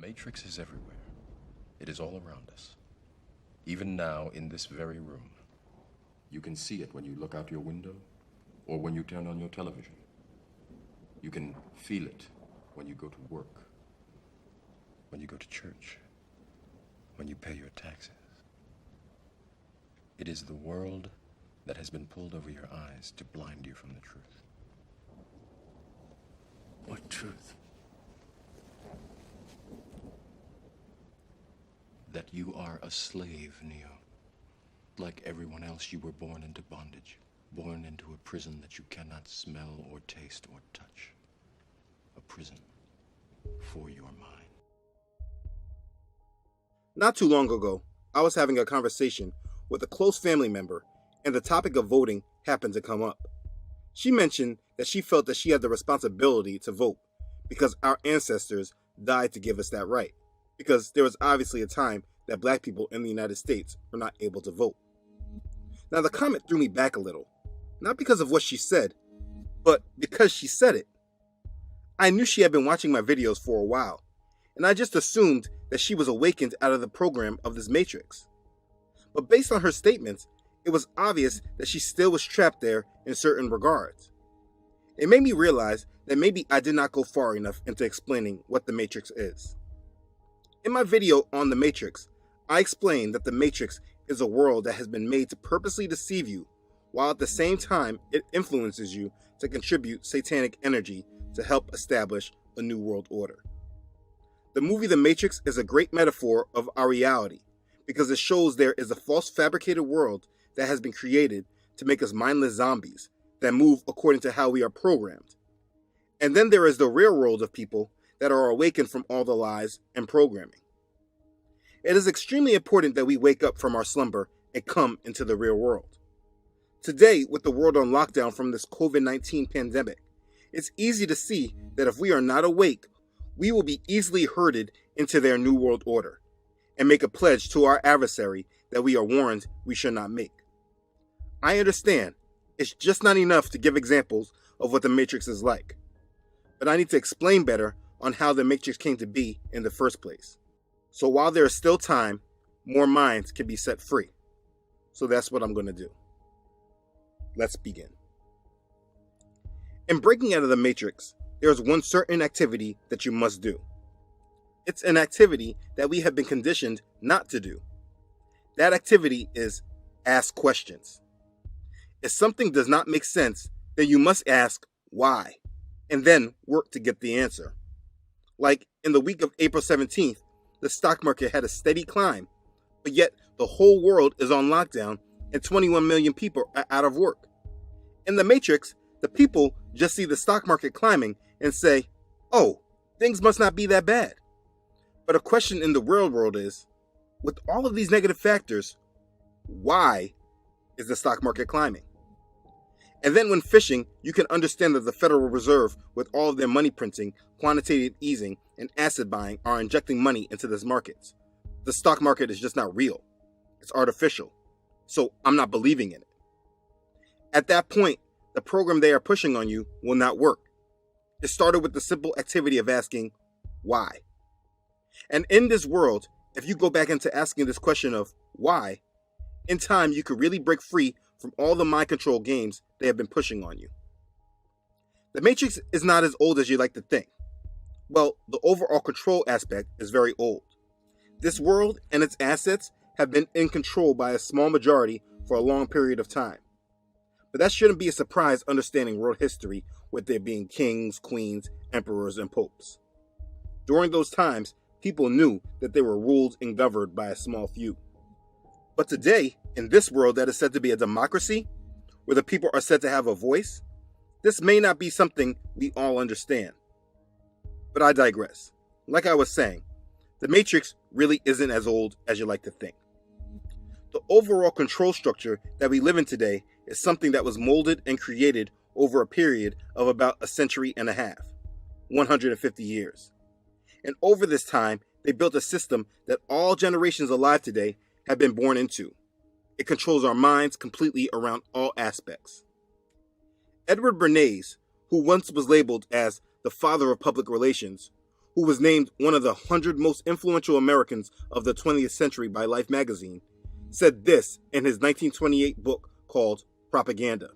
Matrix is everywhere. It is all around us. Even now, in this very room. You can see it when you look out your window or when you turn on your television. You can feel it when you go to work, when you go to church, when you pay your taxes. It is the world that has been pulled over your eyes to blind you from the truth. What truth? That you are a slave, Neo. Like everyone else, you were born into bondage, born into a prison that you cannot smell or taste or touch. A prison for your mind. Not too long ago, I was having a conversation with a close family member, and the topic of voting happened to come up. She mentioned that she felt that she had the responsibility to vote because our ancestors died to give us that right, because there was obviously a time that black people in the United States were not able to vote. Now, the comment threw me back a little, not because of what she said, but because she said it. I knew she had been watching my videos for a while, and I just assumed that she was awakened out of the program of this Matrix. But based on her statements, it was obvious that she still was trapped there in certain regards. It made me realize that maybe I did not go far enough into explaining what the Matrix is. In my video on the Matrix, I explained that the Matrix is a world that has been made to purposely deceive you, while at the same time it influences you to contribute satanic energy to help establish a new world order. The movie The Matrix is a great metaphor of our reality because it shows there is a false fabricated world that has been created to make us mindless zombies that move according to how we are programmed. And then there is the real world of people that are awakened from all the lies and programming. It is extremely important that we wake up from our slumber and come into the real world. Today, with the world on lockdown from this COVID-19 pandemic, it's easy to see that if we are not awake, we will be easily herded into their new world order and make a pledge to our adversary that we are warned we should not make. I understand it's just not enough to give examples of what the Matrix is like, but I need to explain better on how the Matrix came to be in the first place. So while there is still time, more minds can be set free. So that's what I'm going to do. Let's begin. In breaking out of the Matrix, there is one certain activity that you must do. It's an activity that we have been conditioned not to do. That activity is ask questions. If something does not make sense, then you must ask why, and then work to get the answer. Like in the week of April 17th, the stock market had a steady climb, but yet the whole world is on lockdown and 21 million people are out of work. In the Matrix, the people just see the stock market climbing and say, oh, things must not be that bad. But a question in the real world is, with all of these negative factors, why is the stock market climbing? And then when fishing, you can understand that the Federal Reserve, with all of their money printing, quantitative easing, and asset buying, are injecting money into this market. The stock market is just not real. It's artificial. So I'm not believing in it. At that point, the program they are pushing on you will not work. It started with the simple activity of asking, why? And in this world, if you go back into asking this question of why, in time you could really break free from all the mind control games they have been pushing on you. The Matrix is not as old as you like to think. Well, the overall control aspect is very old. This world and its assets have been in control by a small majority for a long period of time. But that shouldn't be a surprise understanding world history with there being kings, queens, emperors, and popes. During those times, people knew that they were ruled and governed by a small few. But today, in this world that is said to be a democracy, where the people are said to have a voice, this may not be something we all understand. But I digress. Like I was saying, the Matrix really isn't as old as you like to think. The overall control structure that we live in today is something that was molded and created over a period of about a century and a half, 150 years. And over this time, they built a system that all generations alive today have been born into. It controls our minds completely around all aspects. Edward Bernays, who once was labeled as the father of public relations, who was named one of the 100 most influential Americans of the 20th century by Life magazine, said this in his 1928 book called Propaganda.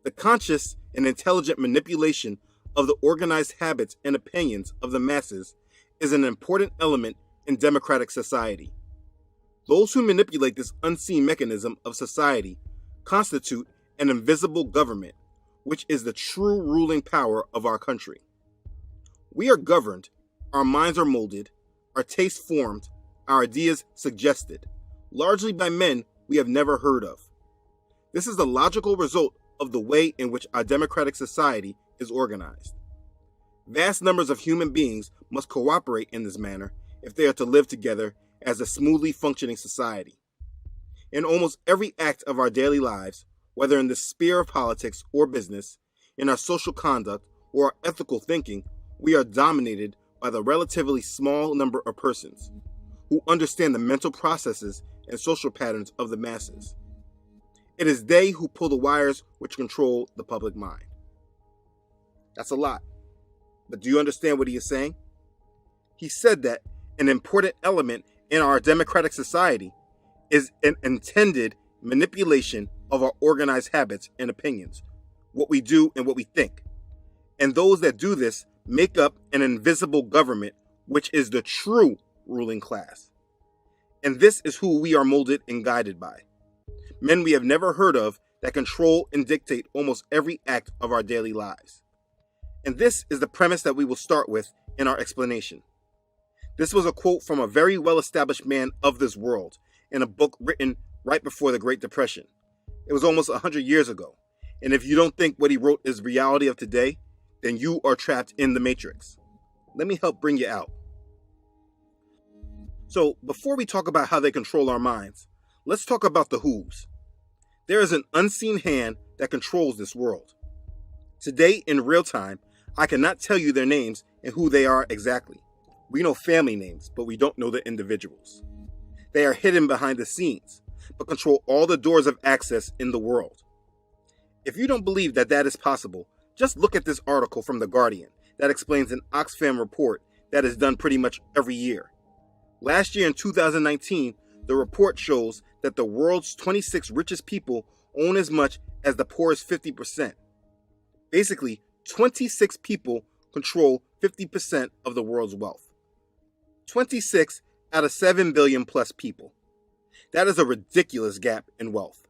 The conscious and intelligent manipulation of the organized habits and opinions of the masses is an important element in democratic society. Those who manipulate this unseen mechanism of society constitute an invisible government, which is the true ruling power of our country. We are governed, our minds are molded, our tastes formed, our ideas suggested, largely by men we have never heard of. This is the logical result of the way in which our democratic society is organized. Vast numbers of human beings must cooperate in this manner if they are to live together as a smoothly functioning society. In almost every act of our daily lives, whether in the sphere of politics or business, in our social conduct or our ethical thinking, we are dominated by the relatively small number of persons who understand the mental processes and social patterns of the masses. It is they who pull the wires which control the public mind. That's a lot. But do you understand what he is saying? He said that an important element in our democratic society is an intended manipulation of our organized habits and opinions, what we do and what we think. And those that do this make up an invisible government, which is the true ruling class. And this is who we are molded and guided by. Men we have never heard of that control and dictate almost every act of our daily lives. And this is the premise that we will start with in our explanation. This was a quote from a very well-established man of this world in a book written right before the Great Depression. It was almost 100 years ago. And if you don't think what he wrote is reality of today, then you are trapped in the matrix. Let me help bring you out. So before we talk about how they control our minds, let's talk about the who's. There is an unseen hand that controls this world. Today, in real time, I cannot tell you their names and who they are exactly. We know family names, but we don't know the individuals. They are hidden behind the scenes, but control all the doors of access in the world. If you don't believe that that is possible, just look at this article from The Guardian that explains an Oxfam report that is done pretty much every year. Last year in 2019, the report shows that the world's 26 richest people own as much as the poorest 50%. Basically, 26 people control 50% of the world's wealth. 26 out of 7 billion plus people. That is a ridiculous gap in wealth.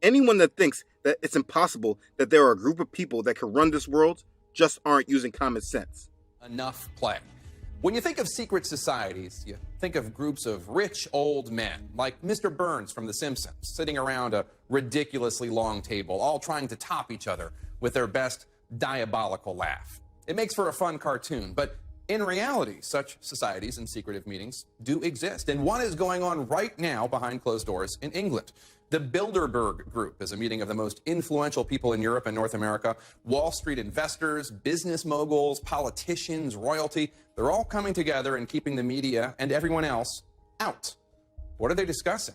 Anyone that thinks that it's impossible that there are a group of people that can run this world just aren't using common sense. Enough play. When you think of secret societies, you think of groups of rich old men, like Mr. Burns from The Simpsons, sitting around a ridiculously long table, all trying to top each other with their best diabolical laugh. It makes for a fun cartoon, but in reality, such societies and secretive meetings do exist, and one is going on right now behind closed doors in England. The Bilderberg Group is a meeting of the most influential people in Europe and North America. Wall Street investors, business moguls, politicians, royalty, they're all coming together and keeping the media and everyone else out. What are they discussing?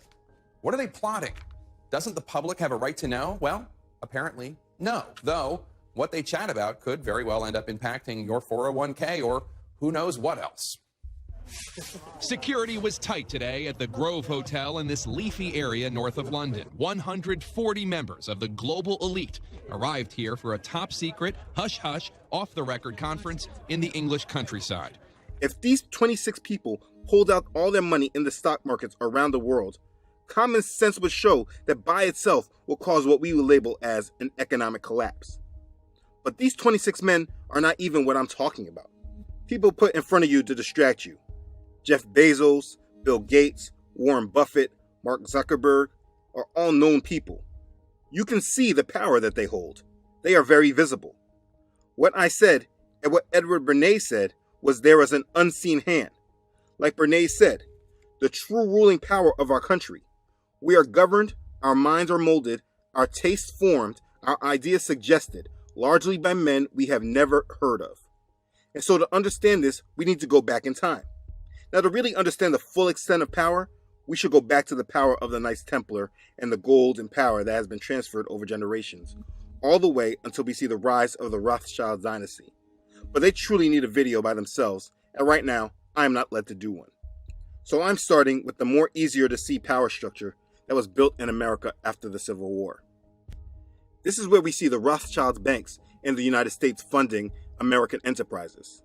What are they plotting? Doesn't the public have a right to know? Well, apparently no, though what they chat about could very well end up impacting your 401k or who knows what else. Security was tight today at the Grove Hotel in this leafy area north of London. 140 members of the global elite arrived here for a top-secret, hush-hush, off-the-record conference in the English countryside. If these 26 people pulled out all their money in the stock markets around the world, common sense would show that by itself will cause what we would label as an economic collapse. But these 26 men are not even what I'm talking about. People put in front of you to distract you. Jeff Bezos, Bill Gates, Warren Buffett, Mark Zuckerberg are all known people. You can see the power that they hold. They are very visible. What I said and what Edward Bernays said was there is an unseen hand. Like Bernays said, the true ruling power of our country. We are governed, our minds are molded, our tastes formed, our ideas suggested, largely by men we have never heard of. And so to understand this, we need to go back in time. Now, to really understand the full extent of power, we should go back to the power of the Knights Templar and the gold and power that has been transferred over generations, all the way until we see the rise of the Rothschild dynasty. but they truly need a video by themselves, and right now, I am not led to do one. So I'm starting with the more easier to see power structure that was built in America after the Civil War. This is where we see the Rothschild banks in the United States funding American enterprises.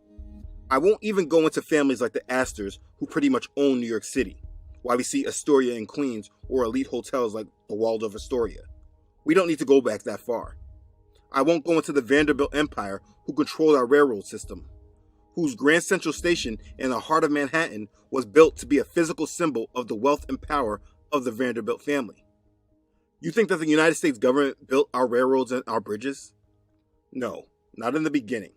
I won't even go into families like the Astors who pretty much own New York City, while we see Astoria in Queens or elite hotels like the Waldorf Astoria. We don't need to go back that far. I won't go into the Vanderbilt Empire who controlled our railroad system, whose Grand Central Station in the heart of Manhattan was built to be a physical symbol of the wealth and power of the Vanderbilt family. You think that the United States government built our railroads and our bridges? No, not in the beginning.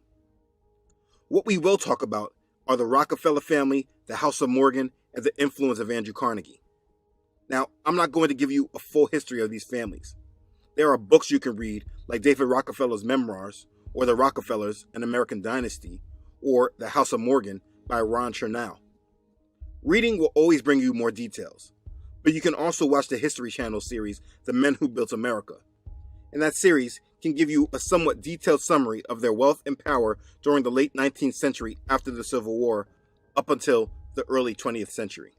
What we will talk about are the Rockefeller family, the House of Morgan, and the influence of Andrew Carnegie. Now, I'm not going to give you a full history of these families. There are books you can read, like David Rockefeller's Memoirs, or The Rockefellers, An American Dynasty, or The House of Morgan by Ron Chernow. Reading will always bring you more details, but you can also watch the History Channel series, The Men Who Built America. And that series can give you a somewhat detailed summary of their wealth and power during the late 19th century after the Civil War up until the early 20th century.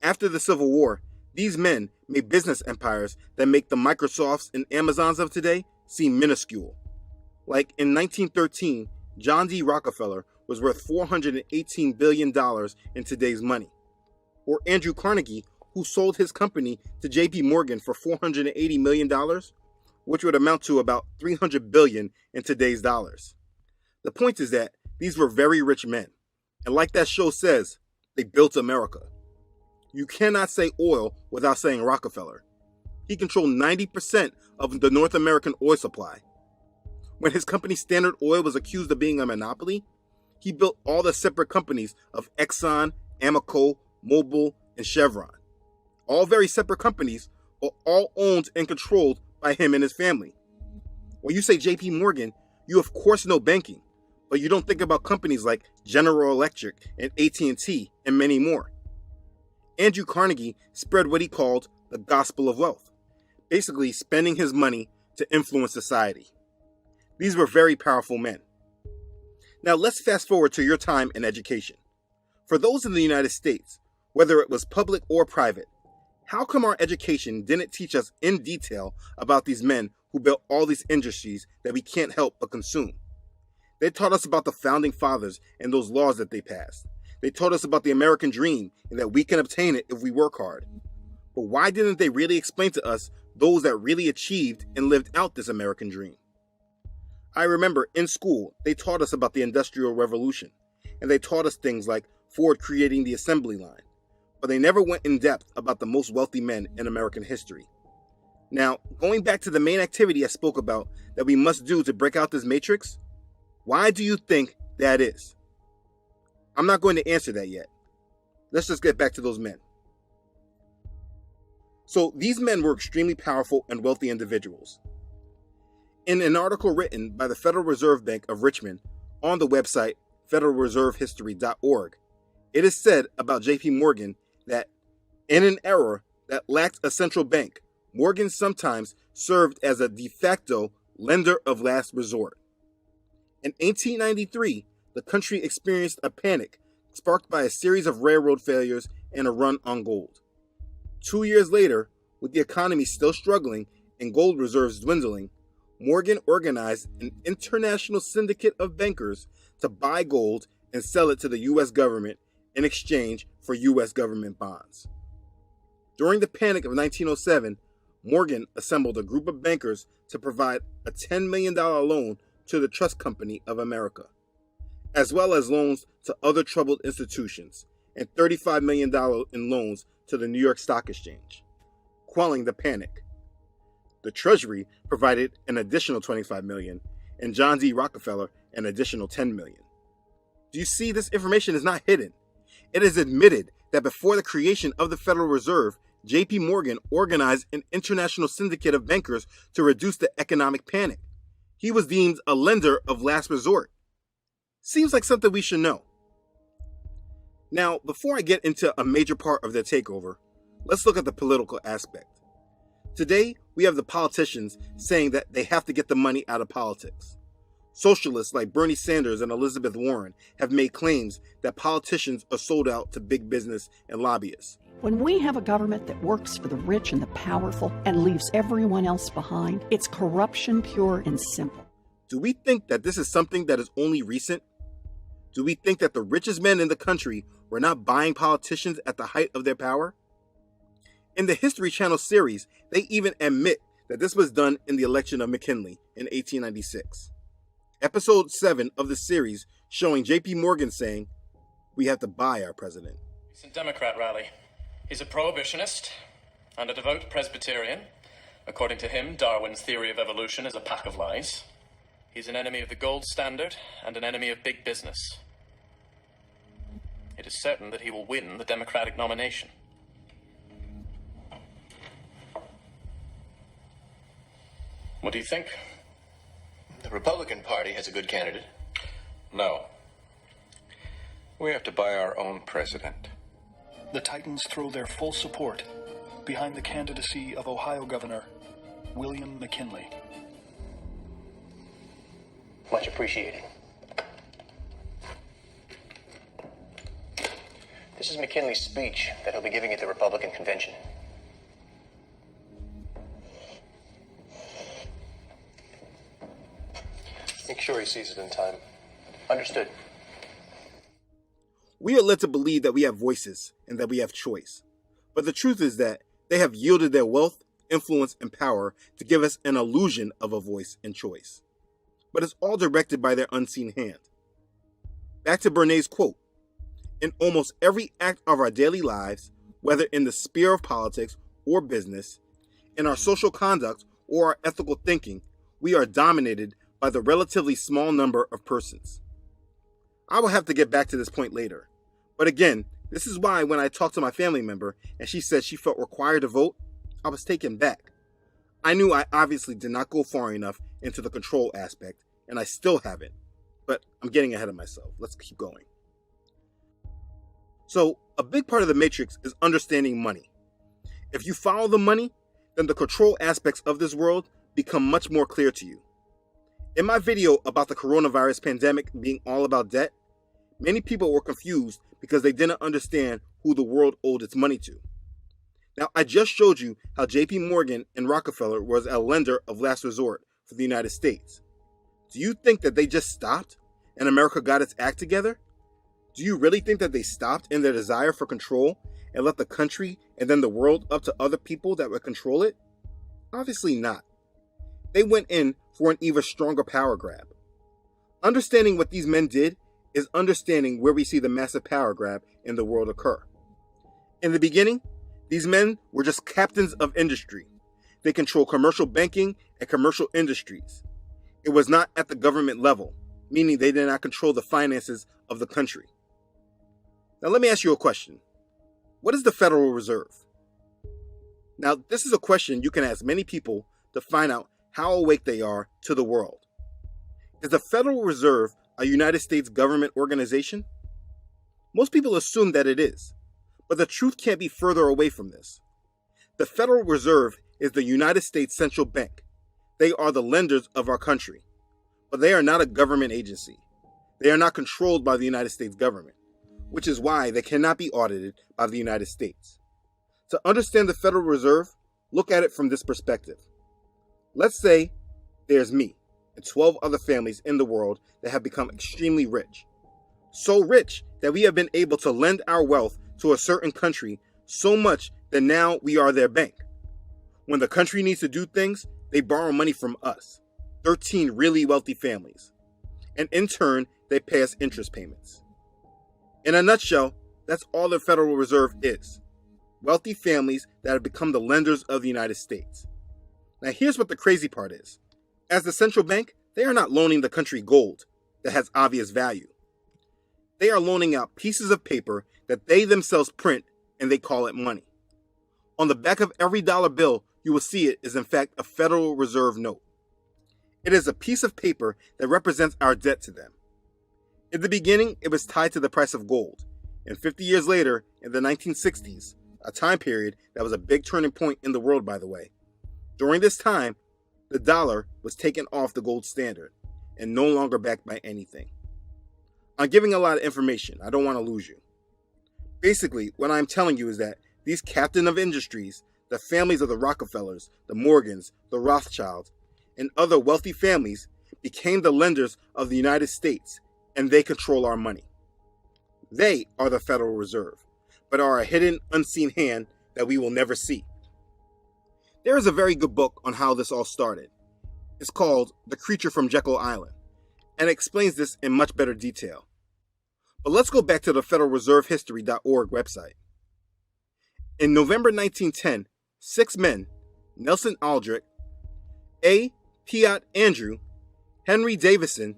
After the Civil War, these men made business empires that make the Microsofts and Amazons of today seem minuscule. Like in 1913, John D. Rockefeller was worth $418 billion in today's money. Or Andrew Carnegie, who sold his company to J.P. Morgan for $480 million, which would amount to about $300 billion in today's dollars. The point is that these were very rich men. And like that show says, they built America. You cannot say oil without saying Rockefeller. He controlled 90% of the North American oil supply. When his company Standard Oil was accused of being a monopoly, he built all the separate companies of Exxon, Amoco, Mobil, and Chevron. All very separate companies, but all owned and controlled by him and his family. When you say JP Morgan, you of course know banking, but you don't think about companies like General Electric and AT&T and many more. Andrew Carnegie spread what he called the gospel of wealth, basically spending his money to influence society. These were very powerful men. Now let's fast forward to your time in education. For those in the United States, whether it was public or private, how come our education didn't teach us in detail about these men who built all these industries that we can't help but consume? They taught us about the founding fathers and those laws that they passed. They taught us about the American dream and that we can obtain it if we work hard. But why didn't they really explain to us those that really achieved and lived out this American dream? I remember in school, they taught us about the Industrial Revolution, and they taught us things like Ford creating the assembly line, but they never went in depth about the most wealthy men in American history. Now, going back to the main activity I spoke about that we must do to break out this matrix, why do you think that is? I'm not going to answer that yet. Let's just get back to those men. So these men were extremely powerful and wealthy individuals. In an article written by the Federal Reserve Bank of Richmond on the website federalreservehistory.org, it is said about JP Morgan that in an era that lacked a central bank, Morgan sometimes served as a de facto lender of last resort. In 1893, the country experienced a panic sparked by a series of railroad failures and a run on gold. 2 years later, with the economy still struggling and gold reserves dwindling, Morgan organized an international syndicate of bankers to buy gold and sell it to the U.S. government in exchange for U.S. government bonds. During the Panic of 1907, Morgan assembled a group of bankers to provide a $10 million loan to the Trust Company of America, as well as loans to other troubled institutions, and $35 million in loans to the New York Stock Exchange, quelling the panic. The Treasury provided an additional $25 million, and John D. Rockefeller an additional $10 million. Do you see, this information is not hidden? It is admitted that before the creation of the Federal Reserve, J.P. Morgan organized an international syndicate of bankers to reduce the economic panic. He was deemed a lender of last resort. Seems like something we should know. Now, before I get into a major part of their takeover, let's look at the political aspect. Today, we have the politicians saying that they have to get the money out of politics. Socialists like Bernie Sanders and Elizabeth Warren have made claims that politicians are sold out to big business and lobbyists. When we have a government that works for the rich and the powerful and leaves everyone else behind, it's corruption pure and simple. Do we think that this is something that is only recent? Do we think that the richest men in the country were not buying politicians at the height of their power? In the History Channel series, they even admit that this was done in the election of McKinley in 1896. Episode 7 of the series showing J.P. Morgan saying, "We have to buy our president." It's a Democrat rally. He's a prohibitionist and a devout Presbyterian. According to him, Darwin's theory of evolution is a pack of lies. He's an enemy of the gold standard and an enemy of big business. It is certain that he will win the Democratic nomination. What do you think? The Republican Party has a good candidate. No. We have to buy our own president. The Titans throw their full support behind the candidacy of Ohio Governor William McKinley. Much appreciated. This is McKinley's speech that he'll be giving at the Republican convention. Make sure he sees it in time. Understood. We are led to believe that we have voices and that we have choice. But the truth is that they have yielded their wealth, influence, and power to give us an illusion of a voice and choice. But it's all directed by their unseen hand. Back to Bernays' quote, "In almost every act of our daily lives, whether in the sphere of politics or business, in our social conduct or our ethical thinking, we are dominated by the relatively small number of persons." I will have to get back to this point later. But again, this is why when I talked to my family member and she said she felt required to vote, I was taken back. I knew I obviously did not go far enough into the control aspect, and I still haven't. But I'm getting ahead of myself. Let's keep going. So, a big part of the matrix is understanding money. If you follow the money, then the control aspects of this world become much more clear to you. In my video about the coronavirus pandemic being all about debt, many people were confused because they didn't understand who the world owed its money to. Now, I just showed you how J.P. Morgan and Rockefeller was a lender of last resort for the United States. Do you think that they just stopped and America got its act together? Do you really think that they stopped in their desire for control and left the country and then the world up to other people that would control it? Obviously not. They went in for an even stronger power grab. Understanding what these men did is understanding where we see the massive power grab in the world occur. In the beginning, these men were just captains of industry. They control commercial banking and commercial industries. It was not at the government level, meaning they did not control the finances of the country. Now let me ask you a question. What is the Federal Reserve? Now, this is a question you can ask many people to find out how awake they are to the world. Is the Federal Reserve a United States government organization? Most people assume that it is, but the truth can't be further away from this. The Federal Reserve is the United States Central Bank. They are the lenders of our country, but they are not a government agency. They are not controlled by the United States government, which is why they cannot be audited by the United States. To understand the Federal Reserve, look at it from this perspective. Let's say there's me and 12 other families in the world that have become extremely rich. So rich that we have been able to lend our wealth to a certain country so much that now we are their bank. When the country needs to do things, they borrow money from us, 13 really wealthy families. And in turn, they pay us interest payments. In a nutshell, that's all the Federal Reserve is. Wealthy families that have become the lenders of the United States. Now here's what the crazy part is. As the central bank, they are not loaning the country gold that has obvious value. They are loaning out pieces of paper that they themselves print and they call it money. On the back of every dollar bill, you will see it is in fact a Federal Reserve note. It is a piece of paper that represents our debt to them. In the beginning, it was tied to the price of gold. And 50 years later, in the 1960s, a time period that was a big turning point in the world, by the way, during this time, the dollar was taken off the gold standard, and no longer backed by anything. I'm giving a lot of information. I don't want to lose you. Basically, what I'm telling you is that these captain of industries, the families of the Rockefellers, the Morgans, the Rothschilds, and other wealthy families became the lenders of the United States, and they control our money. They are the Federal Reserve, but are a hidden, unseen hand that we will never see. There is a very good book on how this all started. It's called The Creature from Jekyll Island, and it explains this in much better detail. But let's go back to the FederalReserveHistory.org website. In November 1910, 6 men, Nelson Aldrich, A. Piatt Andrew, Henry Davison,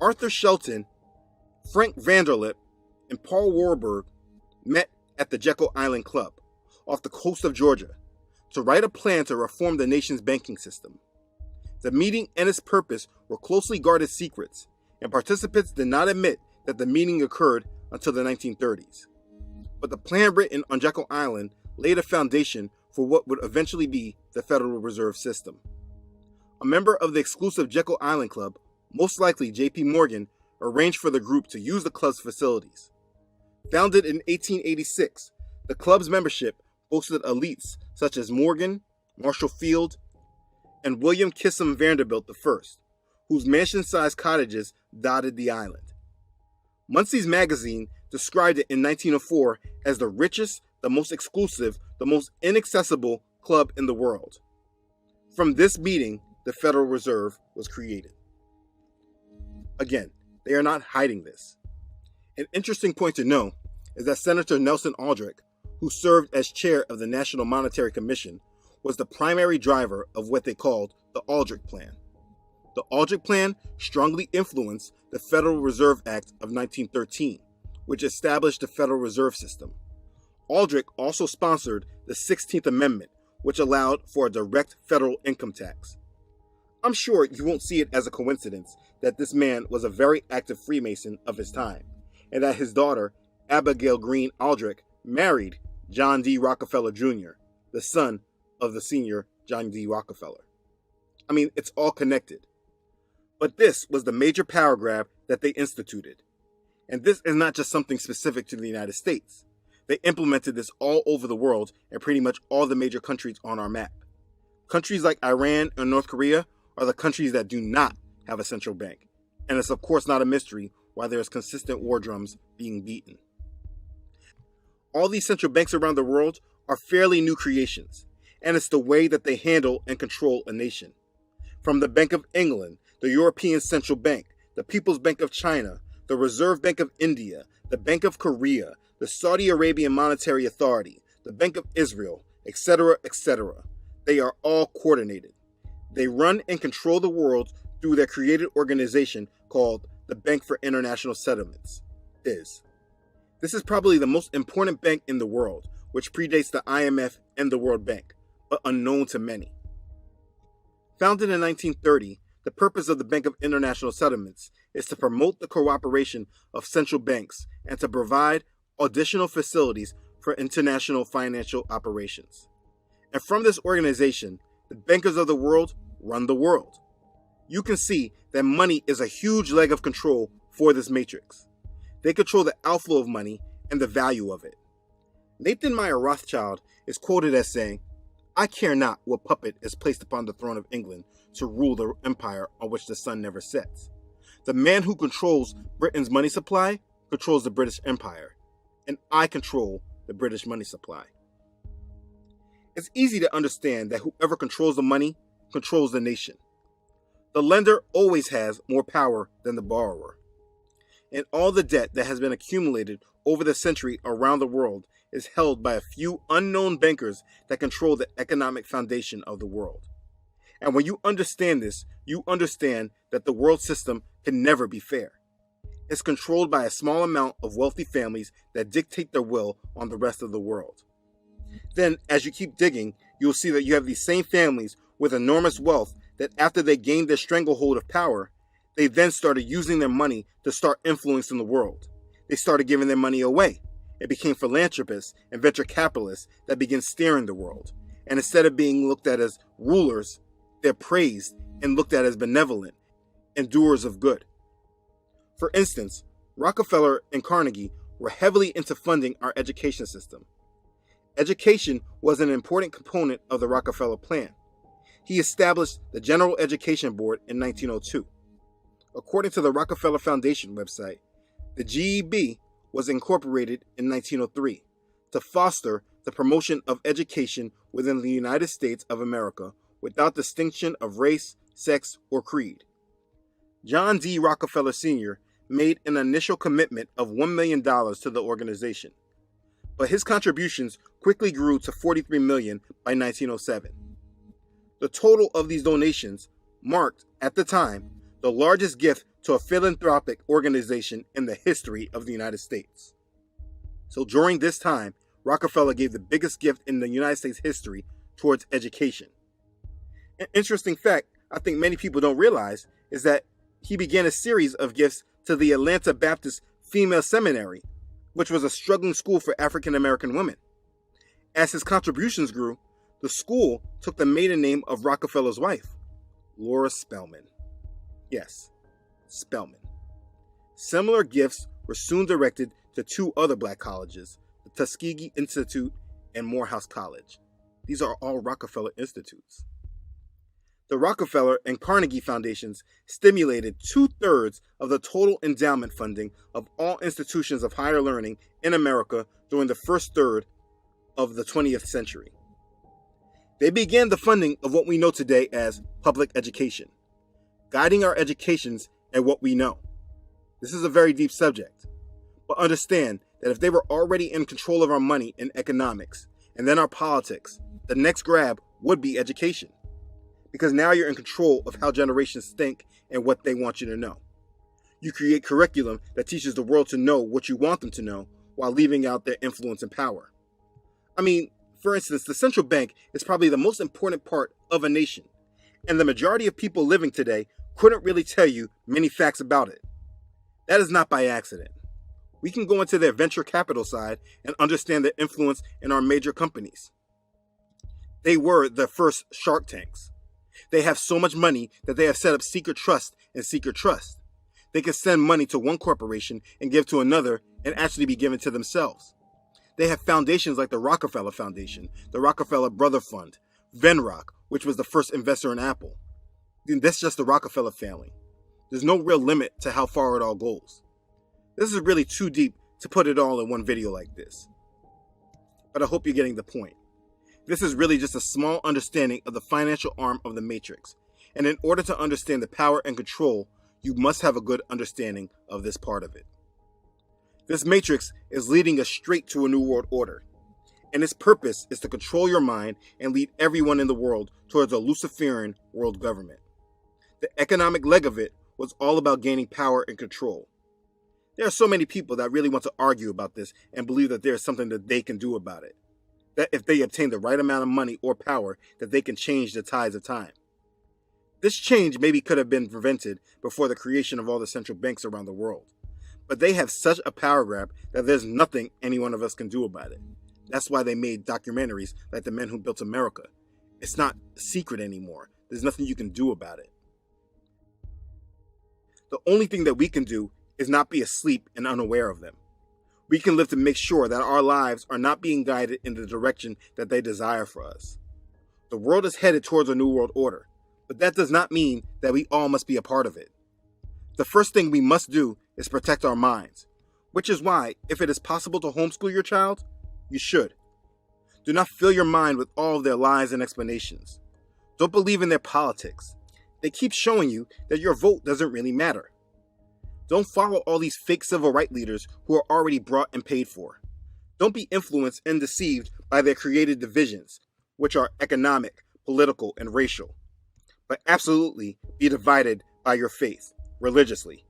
Arthur Shelton, Frank Vanderlip, and Paul Warburg met at the Jekyll Island Club off the coast of Georgia to write a plan to reform the nation's banking system. The meeting and its purpose were closely guarded secrets, and participants did not admit that the meeting occurred until the 1930s. But the plan written on Jekyll Island laid a foundation for what would eventually be the Federal Reserve System. A member of the exclusive Jekyll Island Club, most likely J.P. Morgan, arranged for the group to use the club's facilities. Founded in 1886, the club's membership boasted elites such as Morgan, Marshall Field, and William Kissam Vanderbilt I, whose mansion-sized cottages dotted the island. Munsey's magazine described it in 1904 as the richest, the most exclusive, the most inaccessible club in the world. From this meeting, the Federal Reserve was created. Again, they are not hiding this. An interesting point to know is that Senator Nelson Aldrich, who served as chair of the National Monetary Commission, was the primary driver of what they called the Aldrich Plan. The Aldrich Plan strongly influenced the Federal Reserve Act of 1913, which established the Federal Reserve System. Aldrich also sponsored the 16th Amendment, which allowed for a direct federal income tax. I'm sure you won't see it as a coincidence that this man was a very active Freemason of his time, and that his daughter, Abigail Green Aldrich, married John D. Rockefeller Jr., the son of the senior John D. Rockefeller. I mean, it's all connected. But this was the major power grab that they instituted. And this is not just something specific to the United States. They implemented this all over the world and pretty much all the major countries on our map. Countries like Iran and North Korea are the countries that do not have a central bank. And it's of course not a mystery why there is consistent war drums being beaten. All these central banks around the world are fairly new creations, and it's the way that they handle and control a nation. From the Bank of England, the European Central Bank, the People's Bank of China, the Reserve Bank of India, the Bank of Korea, the Saudi Arabian Monetary Authority, the Bank of Israel, etc., etc. They are all coordinated. They run and control the world through their created organization called the Bank for International Settlements, BIS. This is probably the most important bank in the world, which predates the IMF and the World Bank, but unknown to many. Founded in 1930, the purpose of the Bank of International Settlements is to promote the cooperation of central banks and to provide additional facilities for international financial operations. And from this organization, the bankers of the world run the world. You can see that money is a huge leg of control for this matrix. They control the outflow of money and the value of it. Nathan Meyer Rothschild is quoted as saying, "I care not what puppet is placed upon the throne of England to rule the empire on which the sun never sets. The man who controls Britain's money supply controls the British Empire, and I control the British money supply." It's easy to understand that whoever controls the money controls the nation. The lender always has more power than the borrower. And all the debt that has been accumulated over the century around the world is held by a few unknown bankers that control the economic foundation of the world. And when you understand this, you understand that the world system can never be fair. It's controlled by a small amount of wealthy families that dictate their will on the rest of the world. Then, as you keep digging, you'll see that you have these same families with enormous wealth that after they gained their stranglehold of power, they then started using their money to start influencing the world. They started giving their money away. It became philanthropists and venture capitalists that began steering the world. And instead of being looked at as rulers, they're praised and looked at as benevolent. and doers of good. For instance, Rockefeller and Carnegie were heavily into funding our education system. Education was an important component of the Rockefeller plan. He established the General Education Board in 1902. According to the Rockefeller Foundation website, the GEB was incorporated in 1903 to foster the promotion of education within the United States of America without distinction of race, sex, or creed. John D. Rockefeller Sr. made an initial commitment of $1 million to the organization, but his contributions quickly grew to $43 million by 1907. The total of these donations marked, at the time, the largest gift to a philanthropic organization in the history of the United States. So during this time, Rockefeller gave the biggest gift in the United States history towards education. An interesting fact I think many people don't realize is that he began a series of gifts to the Atlanta Baptist Female Seminary, which was a struggling school for African American women. As his contributions grew, the school took the maiden name of Rockefeller's wife, Laura Spelman. Yes, Spelman. Similar gifts were soon directed to two other black colleges, the Tuskegee Institute and Morehouse College. These are all Rockefeller institutes. The Rockefeller and Carnegie Foundations stimulated 2/3 of the total endowment funding of all institutions of higher learning in America during the first third of the 20th century. They began the funding of what we know today as public education, guiding our educations and what we know. This is a very deep subject, but understand that if they were already in control of our money and economics, and then our politics, the next grab would be education. Because now you're in control of how generations think and what they want you to know. You create curriculum that teaches the world to know what you want them to know while leaving out their influence and power. I mean, for instance, the central bank is probably the most important part of a nation, and the majority of people living today couldn't really tell you many facts about it. That is not by accident. We can go into their venture capital side and understand their influence in our major companies. They were the first Shark Tanks. They have so much money that they have set up secret trust and secret trust. They can send money to one corporation and give to another and actually be given to themselves. They have foundations like the Rockefeller Foundation, the Rockefeller Brother Fund, Venrock, which was the first investor in Apple. And that's just the Rockefeller family. There's no real limit to how far it all goes. This is really too deep to put it all in one video like this. But I hope you're getting the point. This is really just a small understanding of the financial arm of the matrix. And in order to understand the power and control, you must have a good understanding of this part of it. This matrix is leading us straight to a new world order. And its purpose is to control your mind and lead everyone in the world towards a Luciferian world government. The economic leg of it was all about gaining power and control. There are so many people that really want to argue about this and believe that there is something that they can do about it. That if they obtain the right amount of money or power, that they can change the tides of time. This change maybe could have been prevented before the creation of all the central banks around the world. But they have such a power grab that there's nothing any one of us can do about it. That's why they made documentaries like The Men Who Built America. It's not a secret anymore. There's nothing you can do about it. The only thing that we can do is not be asleep and unaware of them. We can live to make sure that our lives are not being guided in the direction that they desire for us. The world is headed towards a new world order, but that does not mean that we all must be a part of it. The first thing we must do is protect our minds, which is why, if it is possible to homeschool your child, you should. Do not fill your mind with all of their lies and explanations. Don't believe in their politics. They keep showing you that your vote doesn't really matter. Don't follow all these fake civil rights leaders who are already brought and paid for. Don't be influenced and deceived by their created divisions, which are economic, political, and racial. But absolutely be divided by your faith, religiously.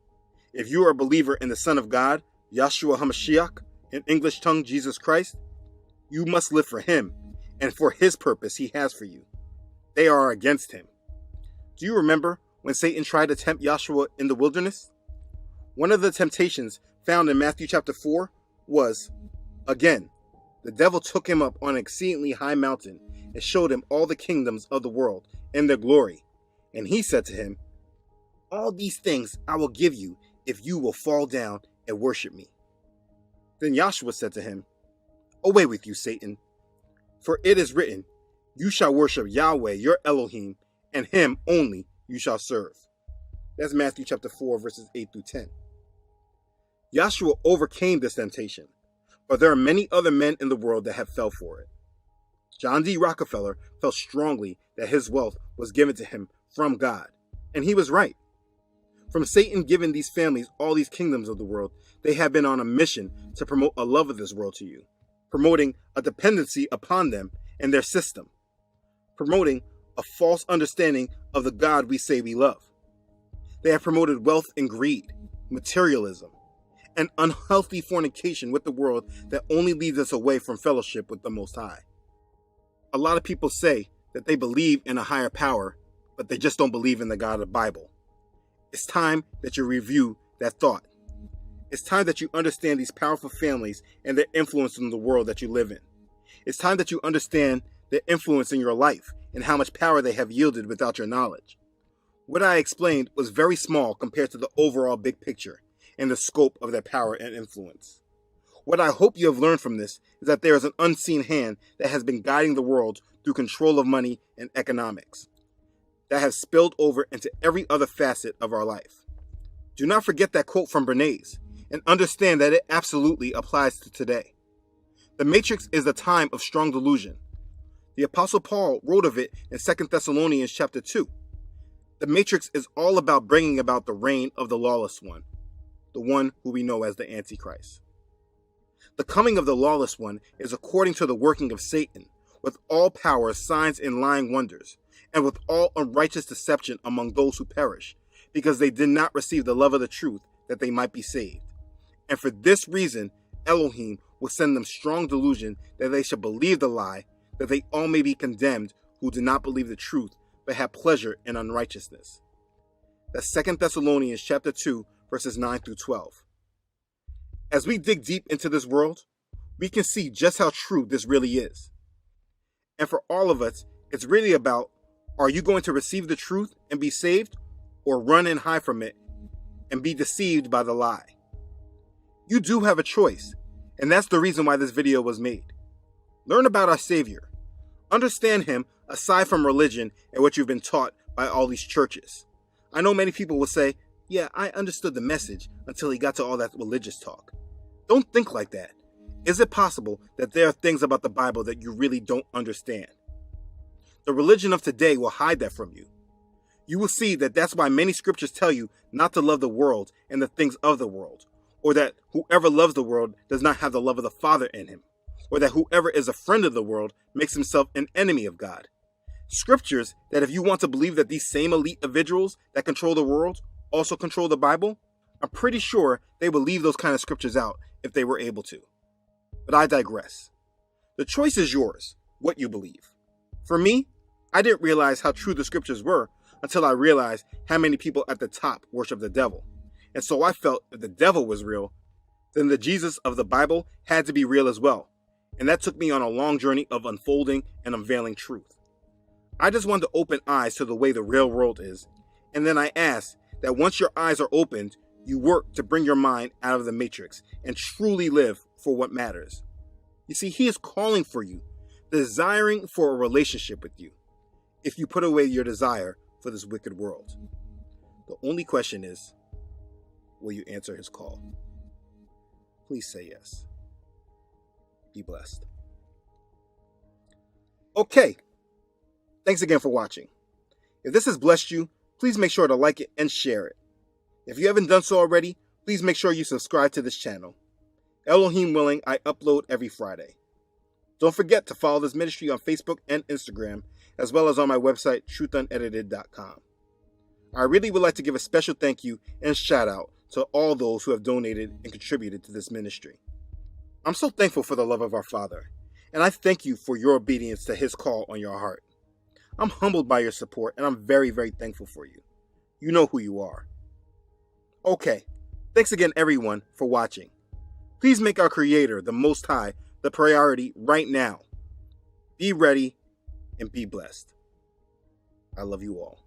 If you are a believer in the Son of God, Yahshua HaMashiach, in English tongue, Jesus Christ, you must live for him and for his purpose he has for you. They are against him. Do you remember when Satan tried to tempt Yahshua in the wilderness? One of the temptations found in Matthew chapter 4 was, again, the devil took him up on an exceedingly high mountain and showed him all the kingdoms of the world and their glory. And he said to him, all these things I will give you if you will fall down and worship me. Then Joshua said to him, Away with you, Satan, for it is written, You shall worship Yahweh your Elohim, and him only you shall serve. That's Matthew chapter 4, verses 8 through 10. Joshua overcame this temptation, but there are many other men in the world that have fell for it. John D. Rockefeller felt strongly that his wealth was given to him from God, and he was right. From Satan giving these families all these kingdoms of the world, they have been on a mission to promote a love of this world to you, promoting a dependency upon them and their system, promoting a false understanding of the God we say we love. They have promoted wealth and greed, materialism, and unhealthy fornication with the world that only leads us away from fellowship with the Most High. A lot of people say that they believe in a higher power, but they just don't believe in the God of the Bible. It's time that you review that thought. It's time that you understand these powerful families and their influence in the world that you live in. It's time that you understand their influence in your life and how much power they have yielded without your knowledge. What I explained was very small compared to the overall big picture and the scope of their power and influence. What I hope you have learned from this is that there is an unseen hand that has been guiding the world through control of money and economics, that has spilled over into every other facet of our life. Do not forget that quote from Bernays, and understand that it absolutely applies to today. The Matrix is a time of strong delusion. The Apostle Paul wrote of it in 2 Thessalonians chapter 2. The Matrix is all about bringing about the reign of the lawless one, the one who we know as the Antichrist. The coming of the lawless one is according to the working of Satan, with all power, signs, and lying wonders, and with all unrighteous deception among those who perish, because they did not receive the love of the truth, that they might be saved. And for this reason, Elohim will send them strong delusion that they shall believe the lie, that they all may be condemned who do not believe the truth, but have pleasure in unrighteousness. That's 2 Thessalonians chapter 2, verses 9 through 12. As we dig deep into this world, we can see just how true this really is. And for all of us, it's really about, are you going to receive the truth and be saved, or run and hide from it and be deceived by the lie? You do have a choice, and that's the reason why this video was made. Learn about our Savior. Understand him aside from religion and what you've been taught by all these churches. I know many people will say, yeah, I understood the message until he got to all that religious talk. Don't think like that. Is it possible that there are things about the Bible that you really don't understand? The religion of today will hide that from you. You will see that that's why many scriptures tell you not to love the world and the things of the world, or that whoever loves the world does not have the love of the Father in him, or that whoever is a friend of the world makes himself an enemy of God. Scriptures that if you want to believe that these same elite individuals that control the world also control the Bible, I'm pretty sure they would leave those kind of scriptures out if they were able to. But I digress. The choice is yours, what you believe. For me, I didn't realize how true the scriptures were until I realized how many people at the top worship the devil. And so I felt if the devil was real, then the Jesus of the Bible had to be real as well. And that took me on a long journey of unfolding and unveiling truth. I just wanted to open eyes to the way the real world is. And then I asked that once your eyes are opened, you work to bring your mind out of the matrix and truly live for what matters. You see, he is calling for you, desiring for a relationship with you, if you put away your desire for this wicked world. The only question is, will you answer his call? Please say yes. Be blessed. Okay. Thanks again for watching. If this has blessed you, please make sure to like it and share it. If you haven't done so already, please make sure you subscribe to this channel. Elohim willing, I upload every Friday. Don't forget to follow this ministry on Facebook and Instagram, as well as on my website, truthunedited.com. I really would like to give a special thank you and shout out to all those who have donated and contributed to this ministry. I'm so thankful for the love of our Father, and I thank you for your obedience to his call on your heart. I'm humbled by your support, and I'm very, very thankful for you. You know who you are. Okay, thanks again everyone for watching. Please make our Creator, the Most High, the priority right now. Be ready and be blessed. I love you all.